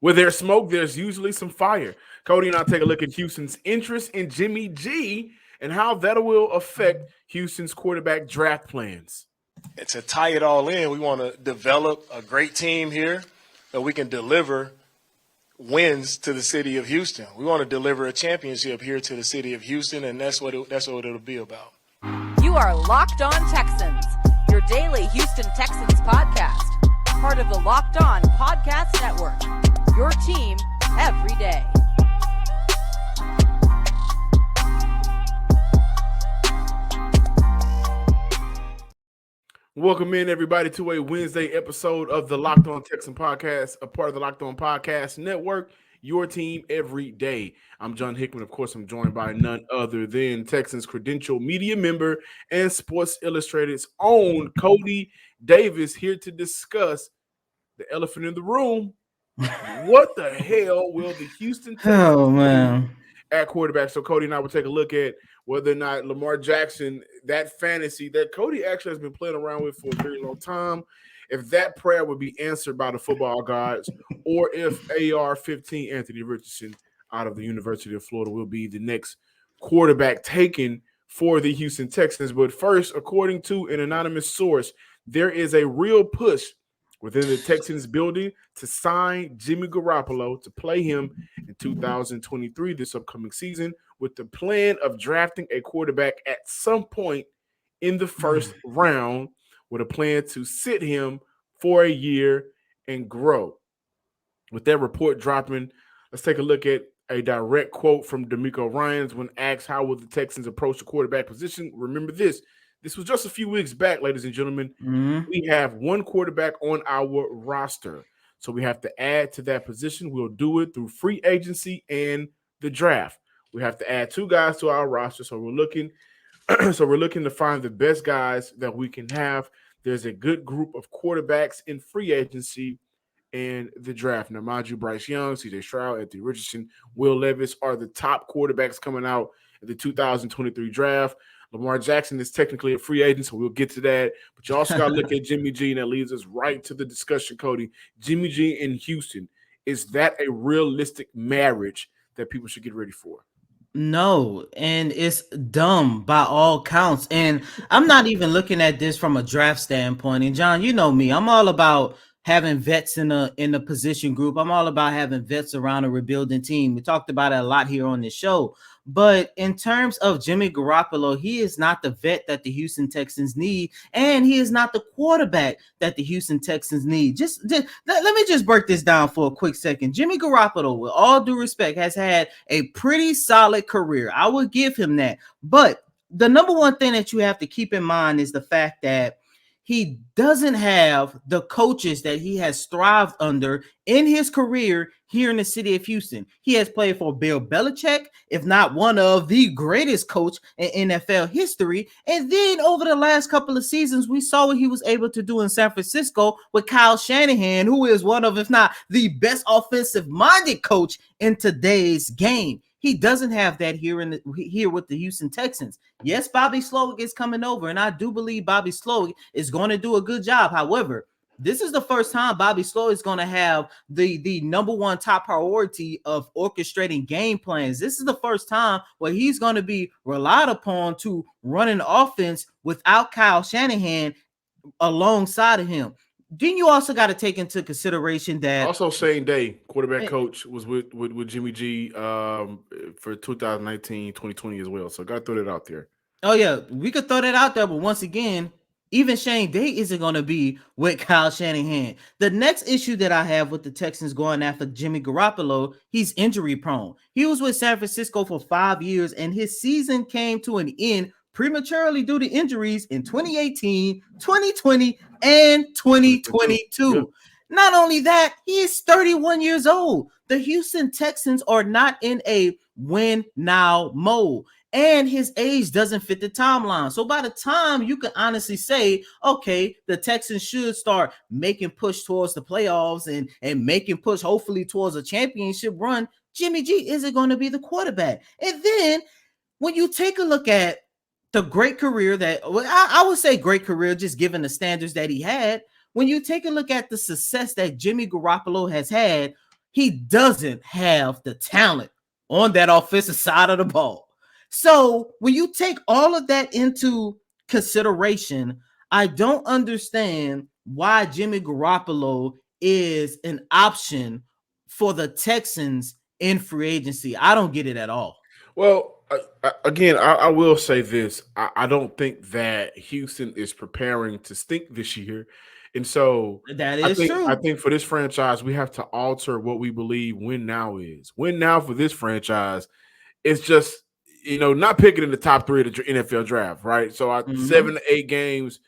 Where there's smoke, there's usually some fire. Cody and I take a look at Houston's interest in Jimmy G and how that will affect Houston's quarterback draft plans. And to tie it all in, we want to develop a great team here that we can deliver wins to the city of Houston. We want to deliver a championship here to the city of Houston, and that's what it'll be about. You are Locked On Texans, your daily Houston Texans podcast, part of the Locked On Podcast Network, your team every day. Welcome in, everybody, to a Wednesday episode of the Locked On Texan podcast, a part of the Locked On Podcast Network, your team every day. I'm John Hickman. Of course, I'm joined by none other than Texans Credential Media member and Sports Illustrated's own Cody Davis, here to discuss the elephant in the room. What the hell will the Houston Texans do at quarterback? So Cody and I will take a look at whether or not Lamar Jackson, that fantasy that Cody actually has been playing around with for a very long time, if that prayer would be answered by the football gods, or if AR-15 Anthony Richardson out of the University of Florida will be the next quarterback taken for the Houston Texans. But first, according to an anonymous source, there is a real push within the Texans building to sign Jimmy Garoppolo to play him in 2023, this upcoming season, with the plan of drafting a quarterback at some point in the first round, with a plan to sit him for a year and grow. With that report dropping, let's take a look at a direct quote from D'Amico Ryans when asked how will the Texans approach the quarterback position. Remember this. This was just a few weeks back, ladies and gentlemen. We have one quarterback on our roster. So we have to add to that position. We'll do it through free agency and the draft. We have to add two guys to our roster. So we're looking to find the best guys that we can have. There's a good group of quarterbacks in free agency and the draft. Now, mind you, Bryce Young, CJ Stroud, Anthony Richardson, Will Levis are the top quarterbacks coming out in the 2023 draft. Lamar Jackson is technically a free agent, so we'll get to that. But you also got to look at Jimmy G, and that leads us right to the discussion, Cody. Jimmy G in Houston, is that a realistic marriage that people should get ready for? No, and it's dumb by all counts. And I'm not even looking at this from a draft standpoint. And John, you know me, I'm all about having vets in a position group. I'm all about having vets around a rebuilding team. We talked about it a lot here on this show. But in terms of Jimmy Garoppolo, he is not the vet that the Houston Texans need, and he is not the quarterback that the Houston Texans need. Just let me just break this down for a quick second. Jimmy Garoppolo, with all due respect, has had a pretty solid career. I will give him that. But the number one thing that you have to keep in mind is the fact that he doesn't have the coaches that he has thrived under in his career here in the city of Houston. He has played for Bill Belichick, if not one of the greatest coach in NFL history. And then over the last couple of seasons, we saw what he was able to do in San Francisco with Kyle Shanahan, who is one of, if not the best offensive-minded coach in today's game. He doesn't have that here with the Houston Texans. Yes, Bobby Slowick is coming over, and I do believe Bobby Slowick is going to do a good job. However, this is the first time Bobby Slowick is going to have the number one top priority of orchestrating game plans. This is the first time where he's going to be relied upon to run an offense without Kyle Shanahan alongside of him. Then you also got to take into consideration that also same day quarterback coach was with Jimmy G for 2019, 2020 as well. So got to throw that out there. Oh yeah, we could throw that out there, but once again, even Shane Day isn't going to be with Kyle Shanahan. The next issue that I have with the Texans going after Jimmy Garoppolo, he's injury prone. He was with San Francisco for 5 years, and his season came to an end prematurely due to injuries in 2018, 2020, and 2022. Yep. Not only that, he is 31 years old. The Houston Texans are not in a win now mode, and his age doesn't fit the timeline. So by the time you can honestly say, okay, the Texans should start making push towards the playoffs and making push hopefully towards a championship run, Jimmy G isn't going to be the quarterback. And then when you take a look at the great career that I would say great career, just given the standards that he had. When you take a look at the success that Jimmy Garoppolo has had, he doesn't have the talent on that offensive side of the ball. So when you take all of that into consideration, I don't understand why Jimmy Garoppolo is an option for the Texans in free agency. I don't get it at all. Well, I will say this: I don't think that Houston is preparing to stink this year, and so That I is think I true. think for this franchise, we have to alter what we believe win now is. Win now for this franchise is just not picking in the top three of the NFL draft, right? So Mm-hmm. 7 to 8 games,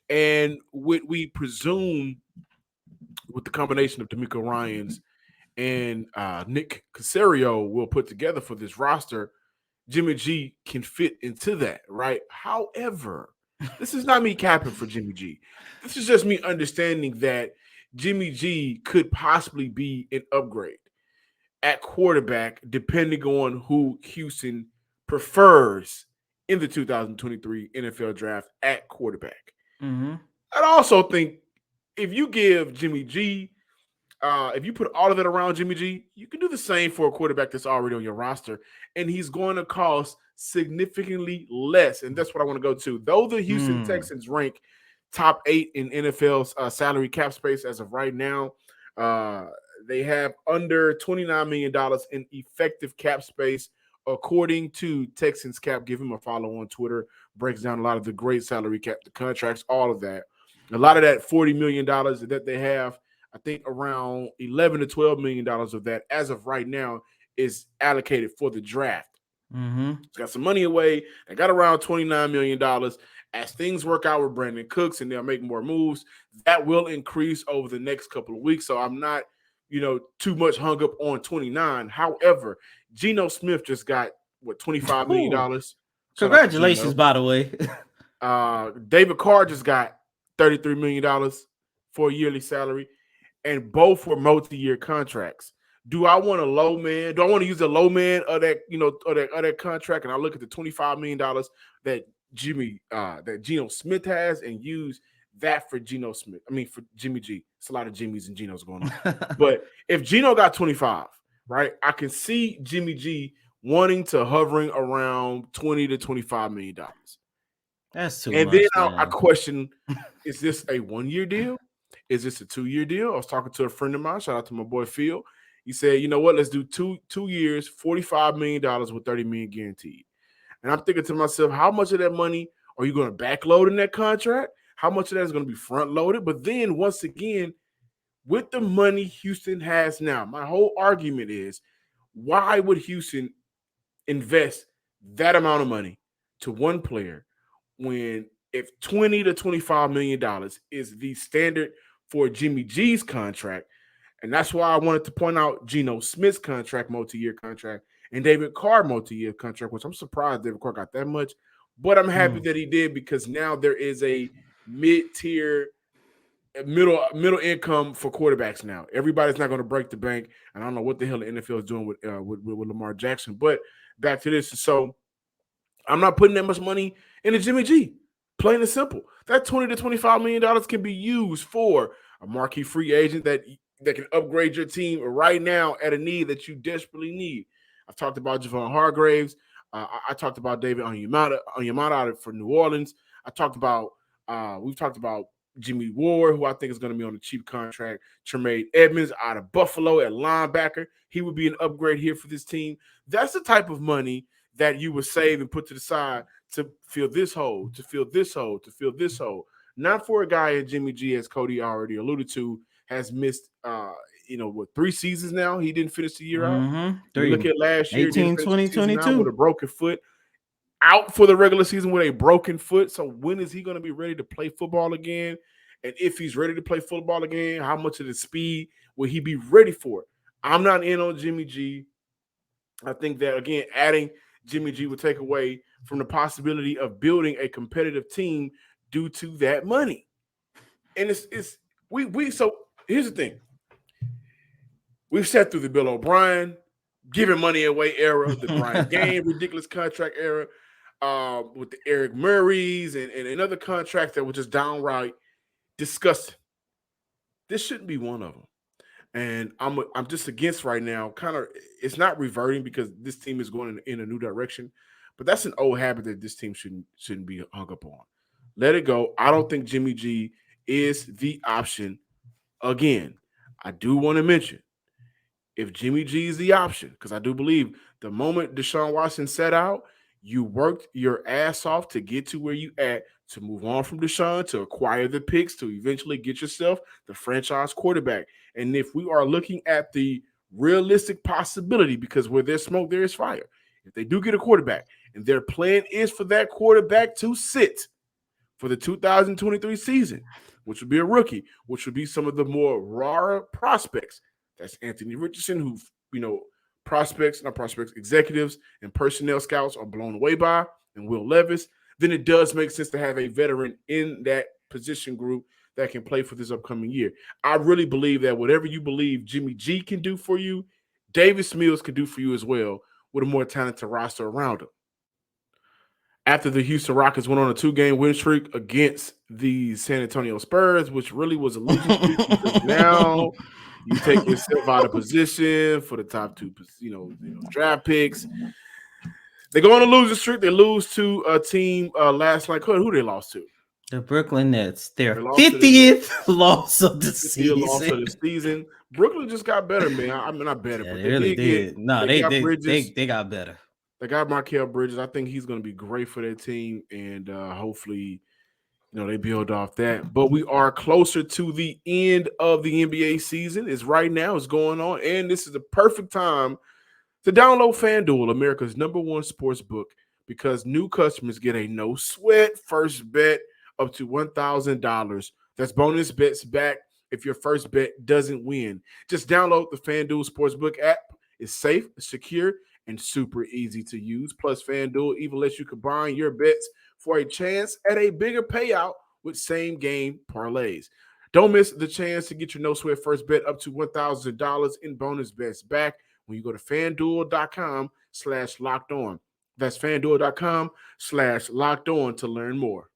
and we presume with the combination of D'Amico Ryans and Nick Caserio will put together for this roster, Jimmy G can fit into that, right? However, this is not me capping for Jimmy G. This is just me understanding that Jimmy G could possibly be an upgrade at quarterback, depending on who Houston prefers in the 2023 NFL draft at quarterback. Mm-hmm. I also think if you give Jimmy G if you put all of that around Jimmy G, you can do the same for a quarterback that's already on your roster, and he's going to cost significantly less. And that's what I want to go to. Though the Houston Texans rank top 8 in NFL's salary cap space as of right now, uh, they have under $29 million in effective cap space, according to Texans Cap. Give him a follow on Twitter. Breaks down a lot of the great salary cap, the contracts, all of that. A lot of that $40 million that they have, I think around $11 to $12 million of that, as of right now, is allocated for the draft. Mm-hmm. It's got some money away. They got around $29 million. As things work out with Brandon Cooks and they'll make more moves, that will increase over the next couple of weeks. So I'm not, too much hung up on 29. However, Geno Smith just got $25 million. Shout out to Congratulations, Geno. by the way. David Carr just got $33 million for a yearly salary, and both were multi-year contracts. Do I want a low man? Do I want to use the low man of that, of that contract? And I look at the $25 million that Geno Smith has and use that for Geno Smith. I mean, for Jimmy G. It's a lot of Jimmys and Genos going on. But if Geno got 25, right, I can see Jimmy G wanting to hovering around $20 to $25 million. That's too And much, then I man. question, is this a 1-year deal? Is this a 2-year deal? I was talking to a friend of mine. Shout out to my boy Phil. He said, you know what? Let's do two years, $45 million with $30 million guaranteed. And I'm thinking to myself, how much of that money are you going to backload in that contract? How much of that is going to be front loaded? But then once again, with the money Houston has now, my whole argument is, why would Houston invest that amount of money to one player when if $20 to $25 million is the standard for Jimmy G's contract? And that's why I wanted to point out Geno Smith's contract, multi-year contract, and David Carr multi-year contract, which I'm surprised David Carr got that much. But I'm happy that he did, because now there is a mid-tier, middle income for quarterbacks now. Everybody's not going to break the bank, and I don't know what the hell the NFL is doing with Lamar Jackson. But back to this. So I'm not putting that much money into Jimmy G. Plain and simple. That $20 to $25 million can be used for a marquee free agent that can upgrade your team right now at a need that you desperately need. I've talked about Javon Hargraves. I talked about David Onyemata out for New Orleans. We've talked about Jimmy Ward, who I think is going to be on a cheap contract. Tremaine Edmonds out of Buffalo at linebacker. He would be an upgrade here for this team. That's the type of money that you would save and put to the side to fill this hole, to fill this hole, to fill this hole. Not for a guy at Jimmy G, as Cody already alluded to, has missed 3 seasons now. He didn't finish the year out. Mm-hmm. You look at last year, 18, didn't finish 20, the season out 22. with a broken foot. Out for the regular season with a broken foot. So when is he going to be ready to play football again? And if he's ready to play football again, how much of the speed will he be ready for? I'm not in on Jimmy G. I think that, again, adding Jimmy G would take away from the possibility of building a competitive team due to that money. And so here's the thing. We've sat through the Bill O'Brien giving money away era, the Brian Game ridiculous contract era, with the Eric Murrays and other contracts that were just downright disgusting. This shouldn't be one of them. And I'm just against right now. Kind of, it's not reverting because this team is going in a new direction, but that's an old habit that this team shouldn't be hung up on. Let it go. I don't think Jimmy G is the option again. I do want to mention if Jimmy G is the option, because I do believe the moment Deshaun Watson set out, you worked your ass off to get to where you at, to move on from Deshaun, to acquire the picks, to eventually get yourself the franchise quarterback. And if we are looking at the realistic possibility, because where there's smoke, there is fire. If they do get a quarterback and their plan is for that quarterback to sit for the 2023 season, which would be a rookie, which would be some of the more raw prospects. That's Anthony Richardson, who, executives, and personnel scouts are blown away by, and Will Levis. Then it does make sense to have a veteran in that position group that can play for this upcoming year. I really believe that whatever you believe Jimmy G can do for you, Davis Mills can do for you as well, with a more talented roster around him. After the Houston Rockets went on a 2-game win streak against the San Antonio Spurs, which really was a losing streak because now you take yourself out of position for the top two, draft picks. They go on a losing streak. They lose to a team last night. Who they lost to? The Brooklyn Nets. Their 50th loss of the season. Loss of the season. Brooklyn just got better, man. I mean, not better, but they really did. They got better. They got Markel Bridges. I think he's going to be great for their team, and hopefully, they build off that. But we are closer to the end of the NBA season. It's right now. It's going on, and this is the perfect time to download FanDuel, America's #1 sports book, because new customers get a no-sweat first bet up to $1,000. That's bonus bets back if your first bet doesn't win. Just download the FanDuel Sportsbook app. It's safe, secure, and super easy to use. Plus, FanDuel even lets you combine your bets for a chance at a bigger payout with same-game parlays. Don't miss the chance to get your no-sweat first bet up to $1,000 in bonus bets back when you go to FanDuel.com/lockedon. That's FanDuel.com/lockedon to learn more.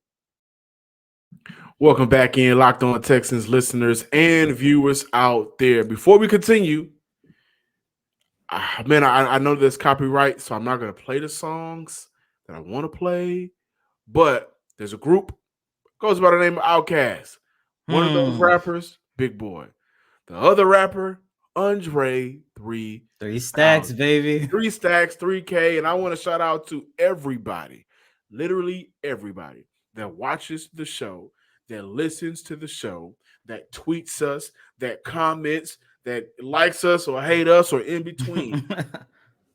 Welcome back in, Locked On Texans listeners and viewers out there. Before we continue, I know there's copyright, so I'm not going to play the songs that I want to play, but there's a group, goes by the name of Outkast. One of those rappers, Big Boy. The other rapper, Andre 3 Stacks, baby. 3 Stacks, 3K, and I want to shout out to everybody, literally everybody that watches the show, that listens to the show, that tweets us, that comments, that likes us or hate us or in between.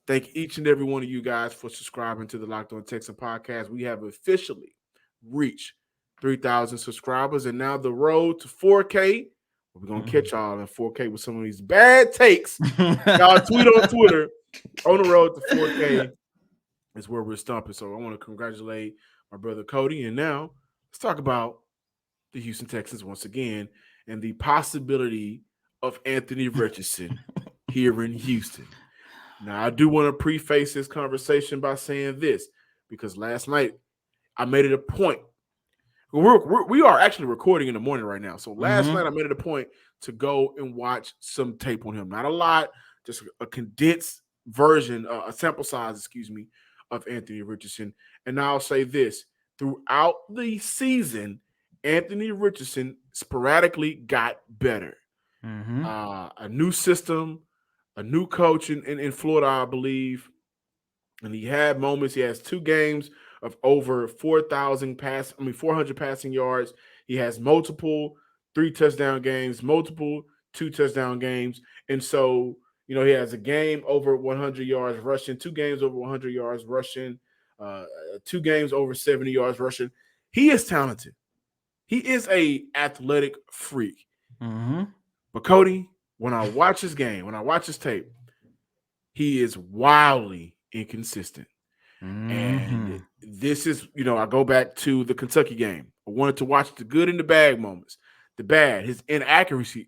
Thank each and every one of you guys for subscribing to the Locked On Texans podcast. We have officially reached 3,000 subscribers, and now the road to 4K. We're going to catch y'all in 4K with some of these bad takes. Y'all tweet on Twitter. On the road to 4K is where we're stomping. So I want to congratulate my brother Cody. And now let's talk about the Houston Texans once again and the possibility of Anthony Richardson here in Houston. Now, I do want to preface this conversation by saying this, because last night I made it a point. We are actually recording in the morning right now. So last night I made it a point to go and watch some tape on him. Not a lot, just a condensed version, a sample size, of Anthony Richardson. And I'll say this. Throughout the season, Anthony Richardson sporadically got better. A new system, a new coach in Florida, I believe. And he had moments. He has 2 games of over 400 passing yards. He has multiple 3-touchdown games, multiple 2-touchdown games. And so, he has a game over 100 yards rushing, 2 games over 100 yards rushing, 2 games over 70 yards rushing. He is talented. He is a athletic freak. But Cody, when I watch his game, when I watch his tape, he is wildly inconsistent. And this is, I go back to the Kentucky game. I wanted to watch the good and the bad moments. The bad, his inaccuracies,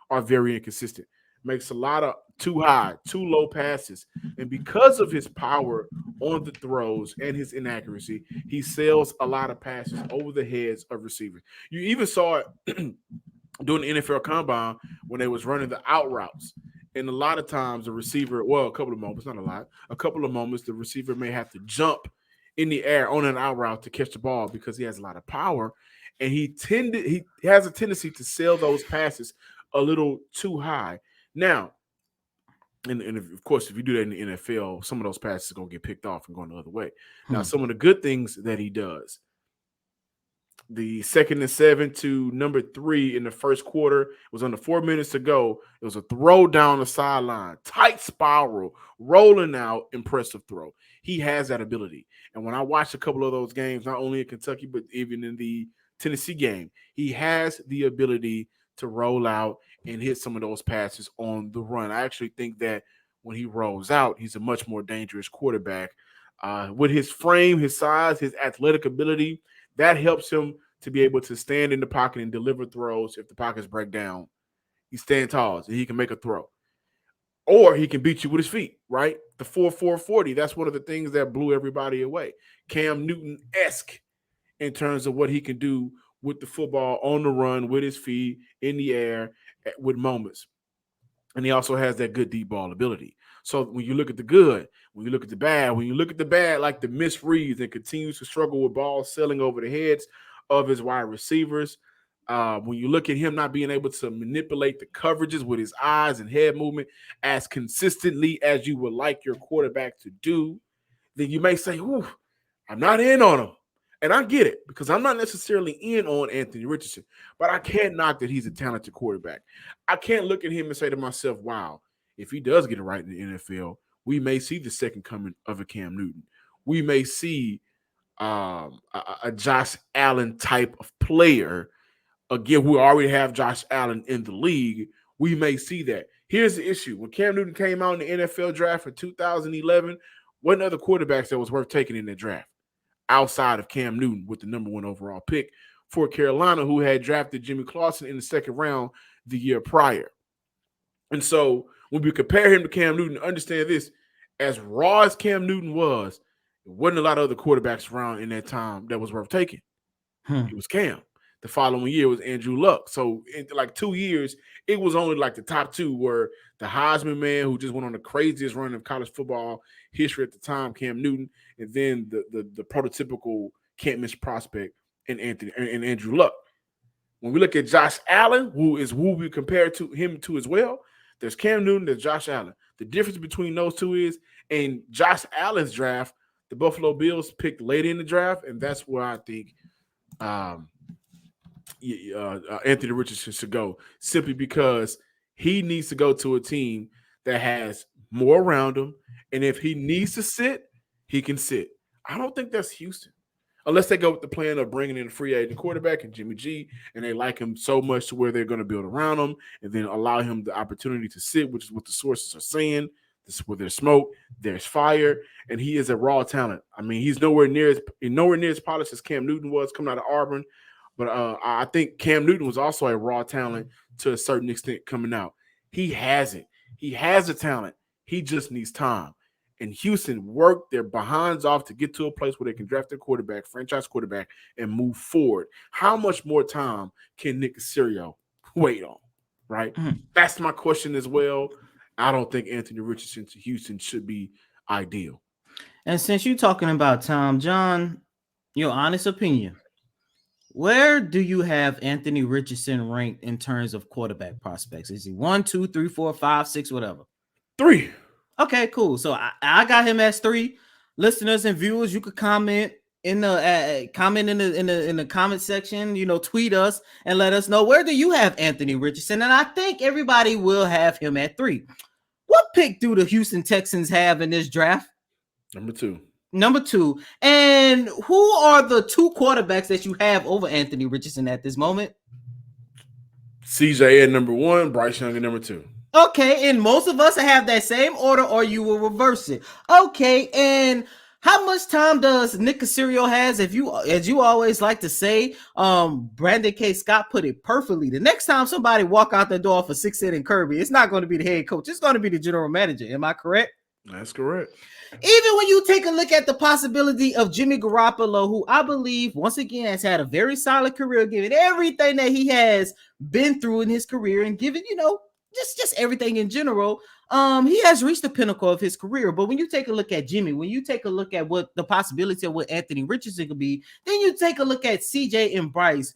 are very inconsistent. Makes a lot of too high, too low passes. And because of his power on the throws and his inaccuracy, he sails a lot of passes over the heads of receivers. You even saw it during the NFL Combine when they was running the out routes. And a lot of times the receiver, well, a couple of moments, not a lot, a couple of moments, the receiver may have to jump in the air on an out route to catch the ball because he has a lot of power. And he has a tendency to sell those passes a little too high. Now, and of course, if you do that in the NFL, some of those passes are going to get picked off and going the other way. Now, some of the good things that he does, the 2nd and 7 to number 3 in the first quarter, it was under 4 minutes to go. It was a throw down the sideline, tight spiral, rolling out, impressive throw. He has that ability. And when I watched a couple of those games, not only in Kentucky, but even in the Tennessee game, he has the ability to roll out and hit some of those passes on the run. I actually think that when he rolls out, he's a much more dangerous quarterback. With his frame, his size, his athletic ability, that helps him to be able to stand in the pocket and deliver throws if the pockets break down. He stands tall, so he can make a throw. Or he can beat you with his feet, right? The 4.40, that's one of the things that blew everybody away. Cam Newton-esque in terms of what he can do with the football on the run, with his feet, in the air, with moments. And he also has that good deep ball ability. So when you look at the good, when you look at the bad, like the misreads and continues to struggle with balls sailing over the heads of his wide receivers, when you look at him not being able to manipulate the coverages with his eyes and head movement as consistently as you would like your quarterback to do, then you may say, ooh, I'm not in on him. And I get it because I'm not necessarily in on Anthony Richardson, but I can't knock that he's a talented quarterback. I can't look at him and say to myself, wow, if he does get it right in the NFL, we may see the second coming of a Cam Newton. We may see a Josh Allen type of player. Again, we already have Josh Allen in the league. We may see that. Here's the issue. When Cam Newton came out in the NFL draft for 2011, wasn't other quarterbacks that was worth taking in that draft outside of Cam Newton with the number 1 overall pick for Carolina, who had drafted Jimmy Clausen in the 2nd round the year prior. And so when we compare him to Cam Newton, understand this, as raw as Cam Newton was, there wasn't a lot of other quarterbacks around in that time that was worth taking. It was Cam. The following year was Andrew Luck. So in like 2 years, it was only like the top 2 were the Heisman man who just went on the craziest run of college football history at the time, Cam Newton, and then the prototypical can't miss prospect in Andrew Luck. When we look at Josh Allen, who we compare to him to as well, there's Cam Newton, there's Josh Allen. The difference between those two is in Josh Allen's draft, the Buffalo Bills picked late in the draft, and that's where I think Anthony Richardson should go, simply because he needs to go to a team that has more around him, and if he needs to sit, he can sit. I don't think that's Houston, unless they go with the plan of bringing in a free agent quarterback and Jimmy G, and they like him so much to where they're going to build around him and then allow him the opportunity to sit, which is what the sources are saying. This is where there's smoke, there's fire, and he is a raw talent. I mean, he's nowhere near as polished as Cam Newton was coming out of Auburn, but I think Cam Newton was also a raw talent to a certain extent coming out. He has it. He has the talent. He just needs time. And Houston worked their behinds off to get to a place where they can draft their quarterback, franchise quarterback, and move forward. How much more time can Nick Caserio wait on, right? That's my question as well. I don't think Anthony Richardson to Houston should be ideal. And since you're talking about time, John, your honest opinion, where do you have Anthony Richardson ranked in terms of quarterback prospects? Is he 1, 2, 3, 4, 5, 6, whatever? 3. Okay, cool. So I got him as 3. Listeners and viewers, you could comment in the in the comment section. Tweet us and let us know, where do you have Anthony Richardson? And I think everybody will have him at 3. What pick do the Houston Texans have in this draft? Number 2. And who are the 2 quarterbacks that you have over Anthony Richardson at this moment? CJ at number 1, Bryce Young at number 2. Okay, and most of us have that same order, or you will reverse it. Okay, and how much time does Nick Caserio has? As you always like to say, Brandon K. Scott put it perfectly. The next time somebody walk out the door for 6-inning Kirby, it's not going to be the head coach. It's going to be the general manager. Am I correct? That's correct. Even when you take a look at the possibility of Jimmy Garoppolo, who I believe once again has had a very solid career, given everything that he has been through in his career, and given just everything in general, he has reached the pinnacle of his career. But when you take a look at Jimmy, when you take a look at what the possibility of what Anthony Richardson could be, then you take a look at CJ and Bryce.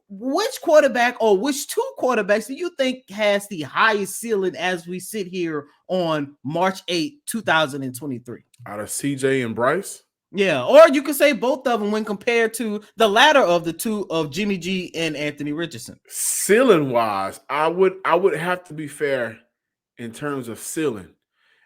Which quarterback or which two quarterbacks do you think has the highest ceiling as we sit here on March 8th, 2023? Out of CJ and Bryce? Yeah, or you could say both of them when compared to the latter of the two of Jimmy G and Anthony Richardson. Ceiling wise, I would have to be fair in terms of ceiling.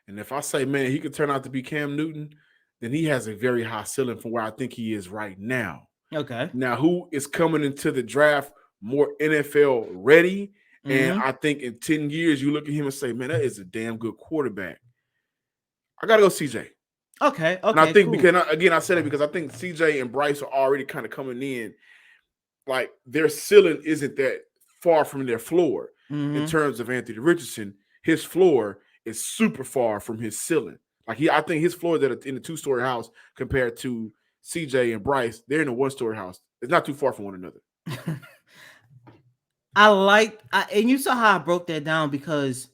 And if I say, man, he could turn out to be Cam Newton, then he has a very high ceiling for where I think he is right now. Okay. Now, who is coming into the draft more NFL ready? And I think in 10 years, you look at him and say, man, that is a damn good quarterback. I got to go CJ. Okay. And I think because, again, I said it because I think CJ and Bryce are already kind of coming in. Like their ceiling isn't that far from their floor. In terms of Anthony Richardson, his floor is super far from his ceiling. Like I think his floor that in a 2-story house compared to CJ and Bryce, they're in a 1-story house. It's not too far from one another. And you saw how I broke that down because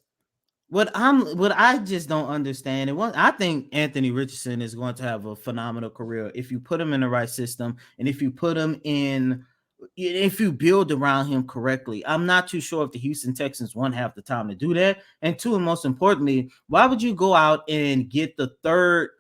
what I just don't understand, and I think Anthony Richardson is going to have a phenomenal career if you put him in the right system and if you build around him correctly. I'm not too sure if the Houston Texans, one, have the time to do that, and two, and most importantly, why would you go out and get the third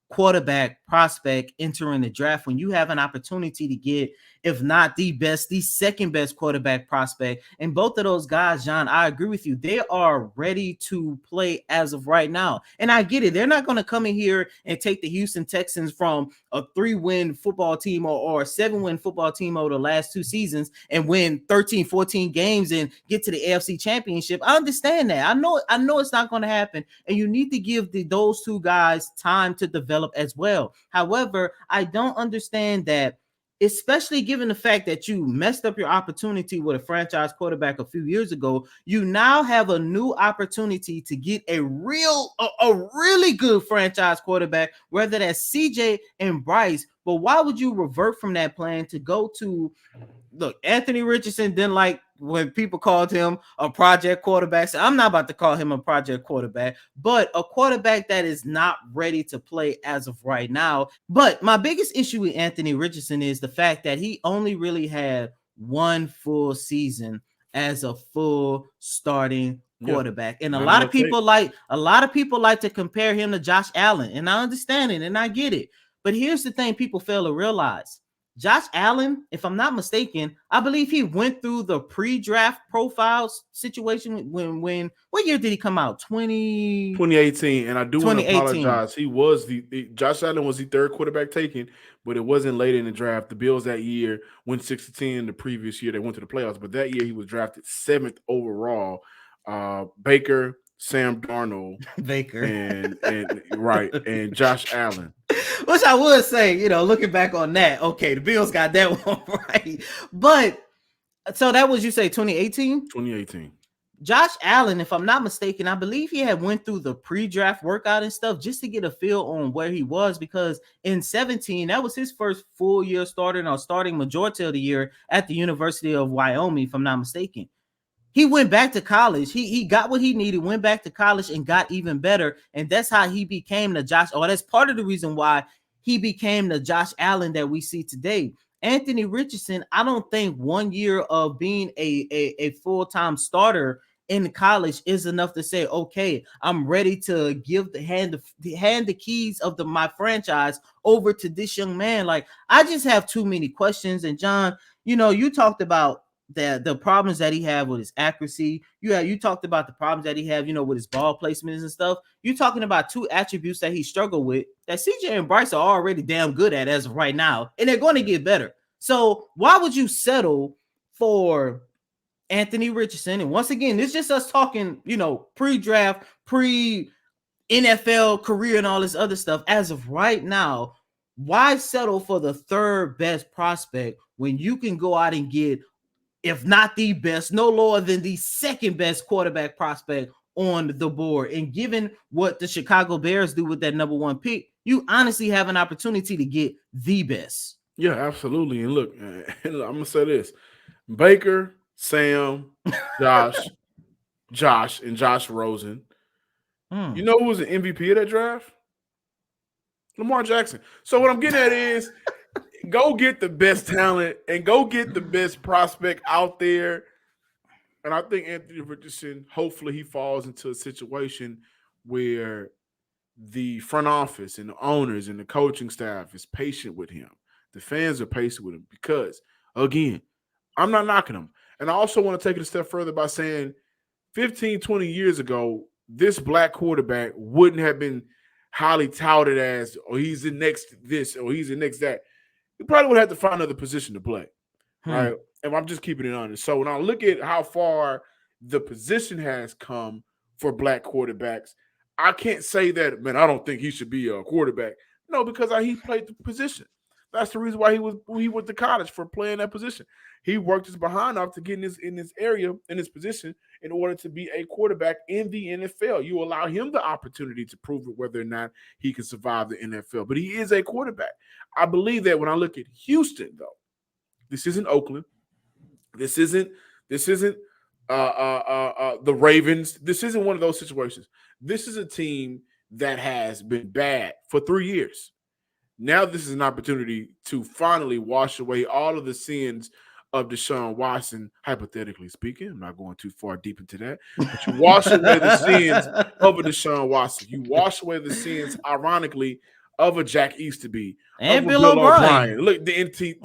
quarterback prospect entering the draft when you have an opportunity to get, if not the best, the second best quarterback prospect? And both of those guys, John, I agree with you. They are ready to play as of right now. And I get it. They're not going to come in here and take the Houston Texans from a 3-win football team or a 7-win football team over the last 2 seasons and win 13, 14 games and get to the AFC Championship. I understand that. I know it's not going to happen. And you need to give those two guys time to develop as well. However, I don't understand that, especially given the fact that you messed up your opportunity with a franchise quarterback a few years ago. You now have a new opportunity to get a really good franchise quarterback, whether that's CJ and Bryce. But why would you revert from that plan to go to, look, Anthony Richardson didn't like when people called him a project quarterback. So I'm not about to call him a project quarterback, but a quarterback that is not ready to play as of right now. But my biggest issue with Anthony Richardson is the fact that he only really had one full season as a full starting quarterback. And a lot of people like to compare him to Josh Allen. And I understand it and I get it. But here's the thing people fail to realize. Josh Allen, if I'm not mistaken, I believe he went through the pre-draft profiles situation when what year did he come out? 2018. And I do want to apologize. Josh Allen was the third quarterback taken, but it wasn't late in the draft. The Bills that year went 6-10. The previous year they went to the playoffs, but that year he was drafted 7th overall. Baker, Sam Darnold, and Josh Allen. Which I would say, looking back on that, okay, the Bills got that one right. But so that was, you say 2018? 2018. Josh Allen, if I'm not mistaken, I believe he had went through the pre-draft workout and stuff just to get a feel on where he was, because in 17, that was his first full year starting majority of the year at the University of Wyoming, if I'm not mistaken. He went back to college. He got what he needed, went back to college and got even better. And that's how he became that's part of the reason why he became the Josh Allen that we see today. Anthony Richardson, I don't think 1 year of being a full-time starter in college is enough to say, okay, I'm ready to hand the keys of my franchise over to this young man. Like, I just have too many questions. And John, you talked about the problems that he had with his accuracy. You talked about the problems that he had, with his ball placements and stuff. You're talking about two attributes that he struggled with that CJ and Bryce are already damn good at as of right now, and they're going to get better. So why would you settle for Anthony Richardson? And once again, it's just us talking, pre-draft, pre-NFL career and all this other stuff. As of right now, why settle for the third best prospect when you can go out and get, if not the best, no lower than the second best quarterback prospect on the board. And given what the Chicago Bears do with that number 1 pick, you honestly have an opportunity to get the best. Yeah, absolutely. And look, I'm gonna say this: Baker, Sam, Josh, and Josh Rosen. You know who was the MVP of that draft? Lamar Jackson. So what I'm getting at is go get the best talent and go get the best prospect out there. And I think Anthony Richardson, hopefully he falls into a situation where the front office and the owners and the coaching staff is patient with him. The fans are patient with him because, again, I'm not knocking him. And I also want to take it a step further by saying 15, 20 years ago, this black quarterback wouldn't have been highly touted as, or he's the next this, or he's the next that. You probably would have to find another position to play, right? And I'm just keeping it honest. So when I look at how far the position has come for black quarterbacks, I can't say that, man, I don't think he should be a quarterback. No, because he played the position. That's the reason why he went to college, for playing that position. He worked his behind off to get in this area, in this position, in order to be a quarterback in the NFL. You allow him the opportunity to prove it whether or not he can survive the NFL. But he is a quarterback. I believe that when I look at Houston, though, this isn't Oakland. This isn't the Ravens. This isn't one of those situations. This is a team that has been bad for 3 years. Now this is an opportunity to finally wash away all of the sins of Deshaun Watson, hypothetically speaking. I'm not going too far deep into that. But you wash away the sins of a Deshaun Watson. You wash away the sins, ironically, of a Jack Easterby, and of Bill O'Brien. Look, the entity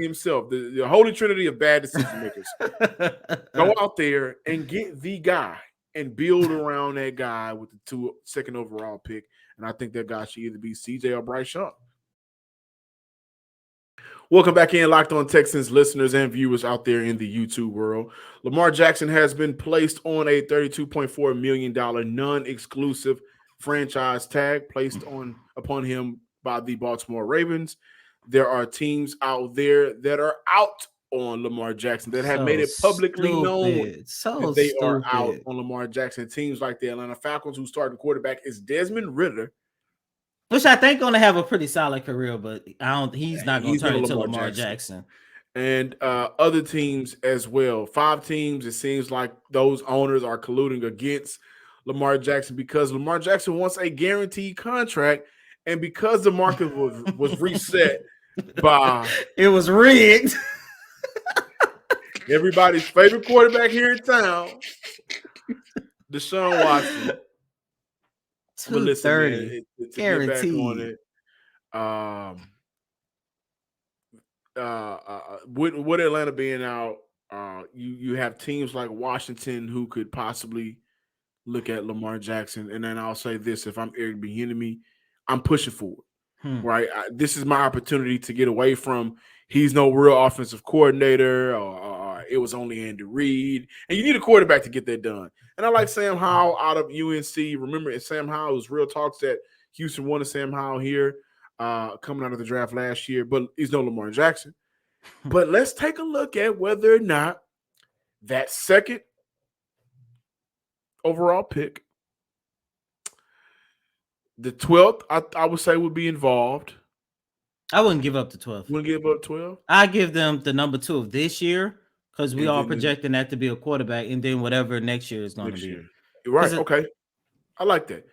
himself, the holy trinity of bad decision makers. Go out there and get the guy and build around that guy with the second overall pick. And I think that guy should either be CJ or Bryce Young. Welcome back in, Locked On Texans listeners and viewers out there in the YouTube world. Lamar Jackson has been placed on a $32.4 million non-exclusive franchise tag placed upon him by the Baltimore Ravens. There are teams out there that are out on Lamar Jackson that have made it publicly known that they are out on Lamar Jackson. Teams like the Atlanta Falcons, whose starting quarterback is Desmond Ridder, which I think going to have a pretty solid career, but he's not going to turn into Lamar Jackson. And other teams as well. 5 teams, it seems like those owners are colluding against Lamar Jackson because Lamar Jackson wants a guaranteed contract, and because the market was reset by it was rigged. Everybody's favorite quarterback here in town, Deshaun Watson. $230 guaranteed. With Atlanta being out, you have teams like Washington who could possibly look at Lamar Jackson. And then I'll say this: if I'm Eric Bieniemy, I'm pushing forward. Right, this is my opportunity to get away from he's no real offensive coordinator, or it was only Andy Reid, and you need a quarterback to get that done. And I like Sam Howell out of UNC. Remember, Sam Howell was real talks that Houston wanted Sam Howell here coming out of the draft last year, but he's no Lamar Jackson. But let's take a look at whether or not that second overall pick, the 12th, I would say would be involved. I wouldn't give up the 12th. Wouldn't give up 12? I give them the number 2 of this year because we are projecting that to be a quarterback, and then whatever next year is going to be. Right, okay. I like that.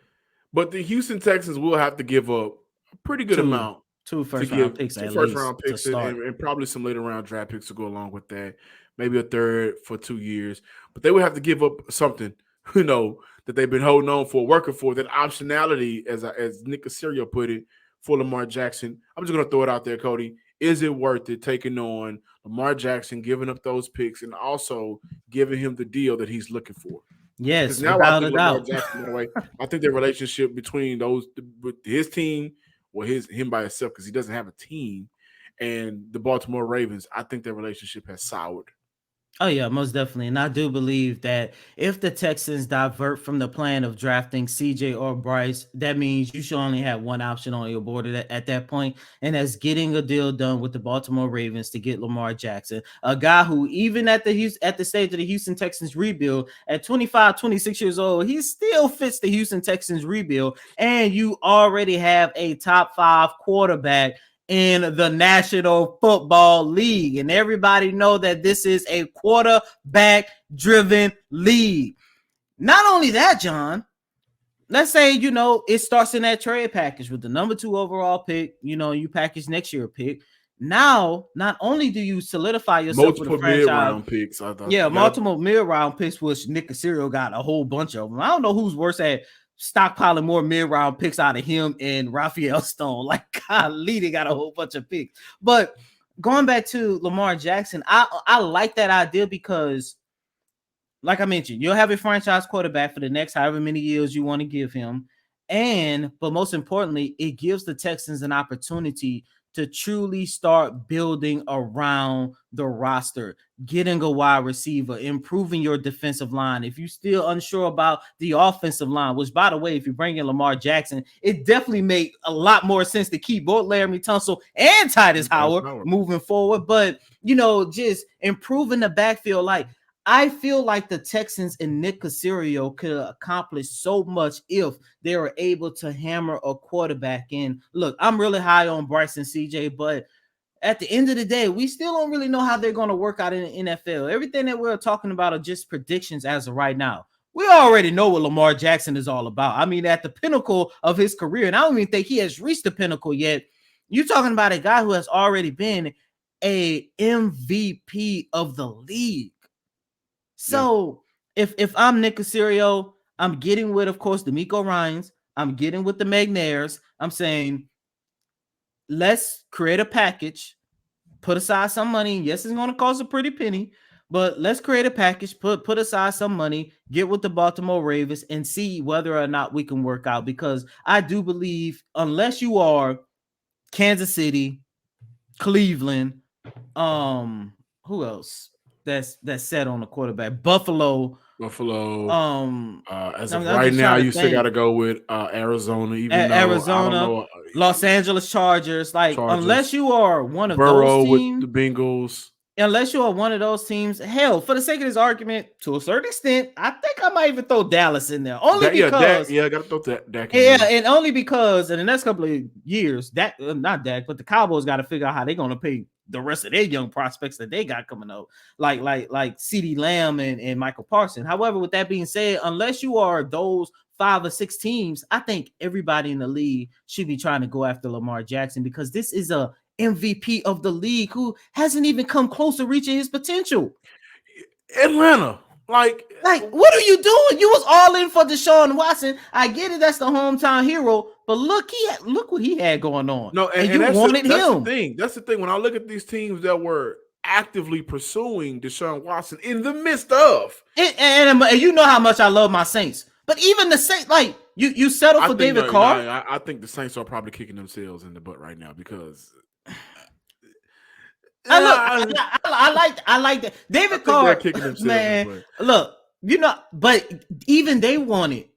But the Houston Texans will have to give up a pretty good amount. 2 first-round picks and probably some later-round draft picks to go along with that. Maybe a third for 2 years. But they would have to give up something, that they've been holding on for, working for, that optionality, as Nick Caserio put it, for Lamar Jackson. I'm just going to throw it out there, Cody. Is it worth it taking on Lamar Jackson, giving up those picks, and also giving him the deal that he's looking for? Yes, now without a doubt. I think the relationship between with his team, him by himself, because he doesn't have a team, and the Baltimore Ravens, I think their relationship has soured. Oh yeah, most definitely. And I do believe that if the Texans divert from the plan of drafting CJ or Bryce, that means you should only have one option on your board at that point, and that's getting a deal done with the Baltimore Ravens to get Lamar Jackson, a guy who even at the stage of the Houston Texans rebuild at 25, 26 years old, he still fits the Houston Texans rebuild, and you already have a top 5 quarterback in the National Football League. And everybody know that this is a quarterback driven league. Not only that, John, let's say, it starts in that trade package with the number 2 overall pick, you package next year pick. Now, not only do you solidify yourself with a Multiple franchise, mid-round picks. I thought, multiple mid-round picks, which Nick Casario got a whole bunch of them. I don't know who's worse at stockpiling more mid-round picks out of him and Raphael Stone. Like, golly, they got a whole bunch of picks. But going back to Lamar Jackson, I like that idea because, like I mentioned, you'll have a franchise quarterback for the next however many years you want to give him. But most importantly, it gives the Texans an opportunity to truly start building around the roster, getting a wide receiver, improving your defensive line. If you're still unsure about the offensive line, which, by the way, if you bring in Lamar Jackson, it definitely make a lot more sense to keep both Laramie Tunsil and Titus Howard moving forward. But, just improving the backfield, like, I feel like the Texans and Nick Casario could accomplish so much if they were able to hammer a quarterback in. Look, I'm really high on Bryce and CJ, but at the end of the day, we still don't really know how they're going to work out in the NFL. Everything that we're talking about are just predictions as of right now. We already know what Lamar Jackson is all about. I mean, at the pinnacle of his career, and I don't even think he has reached the pinnacle yet. You're talking about a guy who has already been a MVP of the league. So if I'm Nick Casario, I'm getting with, of course, the Miko Ryans. I'm getting with the McNairs. I'm saying, let's create a package, put aside some money. Yes, it's going to cost a pretty penny, but let's create a package, put aside some money, get with the Baltimore Ravens, and see whether or not we can work out. Because I do believe, unless you are Kansas City, Cleveland, who else? That's set on the quarterback. Buffalo. As of right now, you still got to go with Arizona. Arizona, Los Angeles Chargers. Unless you are one of those teams, with the Bengals. Unless you are one of those teams, hell, for the sake of this argument, to a certain extent, I think I might even throw Dallas in there. Only because, I got to throw Dak. And only because in the next couple of years, not Dak, but the Cowboys got to figure out how they're going to pay the rest of their young prospects that they got coming up, like CeeDee Lamb and Michael Parsons. However, with that being said, unless you are those 5 or 6 teams, I think everybody in the league should be trying to go after Lamar Jackson, because this is a MVP of the league who hasn't even come close to reaching his potential. Atlanta. Like, what are you doing? You was all in for Deshaun Watson. I get it, that's the hometown hero, but look what he had going on. No, and you wanted him. That's the thing. When I look at these teams that were actively pursuing Deshaun Watson in the midst of, and you know how much I love my Saints, but even the Saints, like you settle for David Carr. I think the Saints are probably kicking themselves in the butt right now because. I like that. David Carr, man. Look, but even they wanted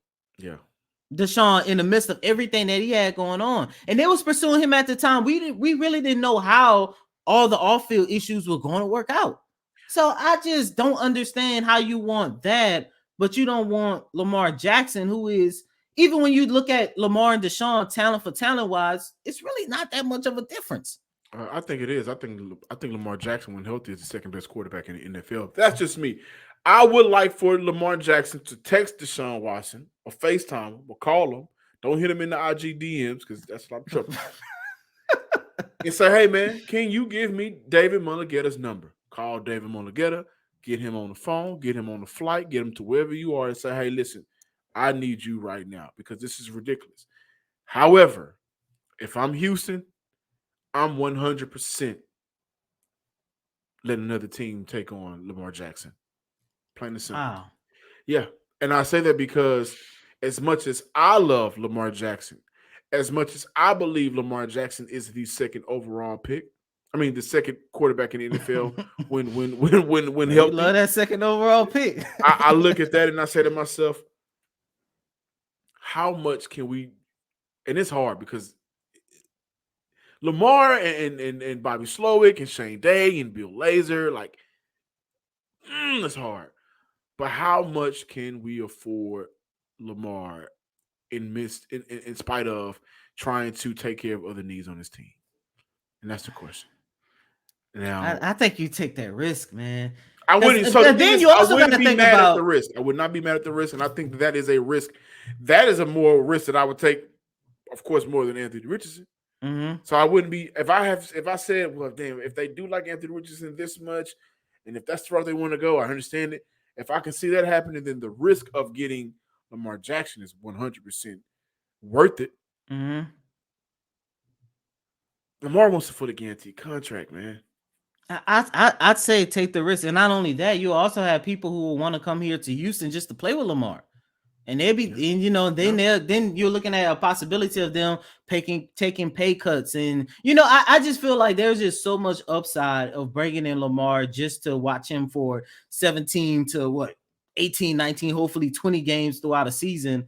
Deshaun in the midst of everything that he had going on, and they was pursuing him at the time. We really didn't know how all the off-field issues were going to work out. So I just don't understand how you want that, but you don't want Lamar Jackson, who is, even when you look at Lamar and Deshaun talent for talent wise, it's really not that much of a difference. I think it is. I think Lamar Jackson, when healthy, is the second best quarterback in the NFL. That's just me. I would like for Lamar Jackson to text Deshaun Watson or FaceTime him or call him. Don't hit him in the IG DMs because that's what I'm trouble. And say, hey, man, can you give me David Mulugheta's number? Call David Mulugheta, get him on the phone, get him on the flight, get him to wherever you are and say, hey, listen, I need you right now because this is ridiculous. However, if I'm Houston, I'm 100% letting another team take on Lamar Jackson. Plain and simple. Wow. Yeah. And I say that because as much as I love Lamar Jackson, as much as I believe Lamar Jackson is the second overall pick, I mean, the second quarterback in the NFL when You healthy. love that second overall pick. I look at that and I say to myself, how much can we? And it's hard because Lamar and Bobby Slowick and Shane Day and Bill Lazor, like, it's hard. But how much can we afford Lamar in spite of trying to take care of other needs on his team? And that's the question. Now, I think you take that risk, man. I wouldn't. So the then is, you also I got to wouldn't be think mad about at the risk. I would not be mad at the risk, and I think that is a risk. That is a more risk that I would take, of course, more than Anthony Richardson. Mm-hmm. So I wouldn't be if I said, well, damn, if they do like Anthony Richardson this much, and if that's the route they want to go, I understand it. If I can see that happening, then the risk of getting Lamar Jackson is 100% worth it. Mm-hmm. Lamar wants a fully guaranteed contract, man. I'd say take the risk, and not only that, you also have people who will want to come here to Houston just to play with Lamar, and they'll be, and, you know, then you're looking at a possibility of them taking pay cuts, and you know, I just feel like there's just so much upside of bringing in Lamar just to watch him for 17 to 18, 19, hopefully 20 games throughout a season,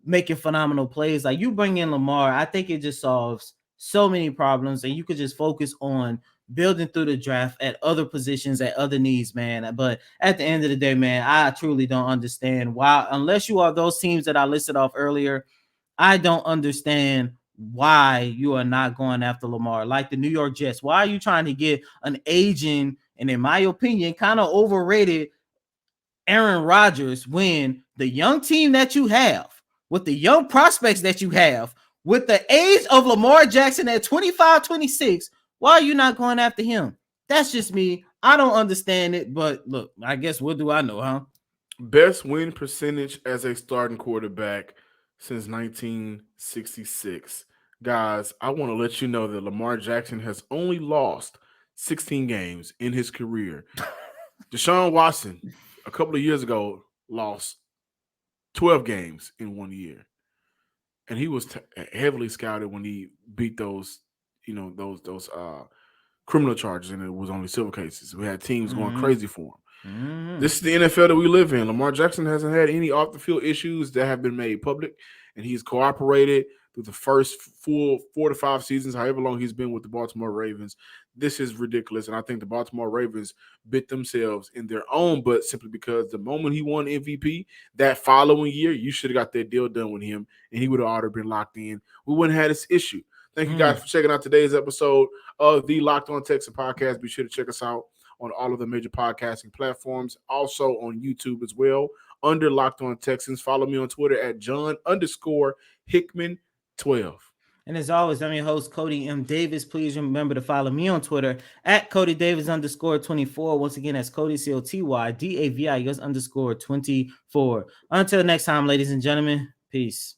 making phenomenal plays. Like, you bring in Lamar, I think it just solves so many problems, and you could just focus on building through the draft at other positions, at other needs, man. But at the end of the day, man, I truly don't understand why, unless you are those teams that I listed off earlier, I don't understand why you are not going after Lamar. Like the New York Jets, why are you trying to get an aging and, in my opinion, kind of overrated Aaron Rodgers when the young team that you have, with the young prospects that you have, with the age of Lamar Jackson at 25, 26, why are you not going after him? That's just me. I don't understand it, but look, I guess what do I know, huh? Best win percentage as a starting quarterback since 1966. Guys, I want to let you know that Lamar Jackson has only lost 16 games in his career. Deshaun Watson, a couple of years ago, lost 12 games in 1 year. And he was heavily scouted when he beat those criminal charges, and it was only civil cases. We had teams going crazy for him. This is the NFL that we live in. Lamar Jackson hasn't had any off the field issues that have been made public, and he's cooperated through the first full 4 to 5 seasons, however long he's been with the Baltimore Ravens. This is ridiculous, and I think the Baltimore Ravens bit themselves in their own butt simply because the moment he won MVP that following year, you should have got that deal done with him, and he would have already been locked in. We wouldn't have had this issue. Thank you guys for checking out today's episode of the Locked On Texans podcast. Be sure to check us out on all of the major podcasting platforms, also on YouTube as well, under Locked On Texans. Follow me on Twitter at John_Hickman12. And as always, I'm your host, Cody M. Davis. Please remember to follow me on Twitter at CodyDavis_24. Once again, that's Cody, COTYDAVIS_24. Until next time, ladies and gentlemen, peace.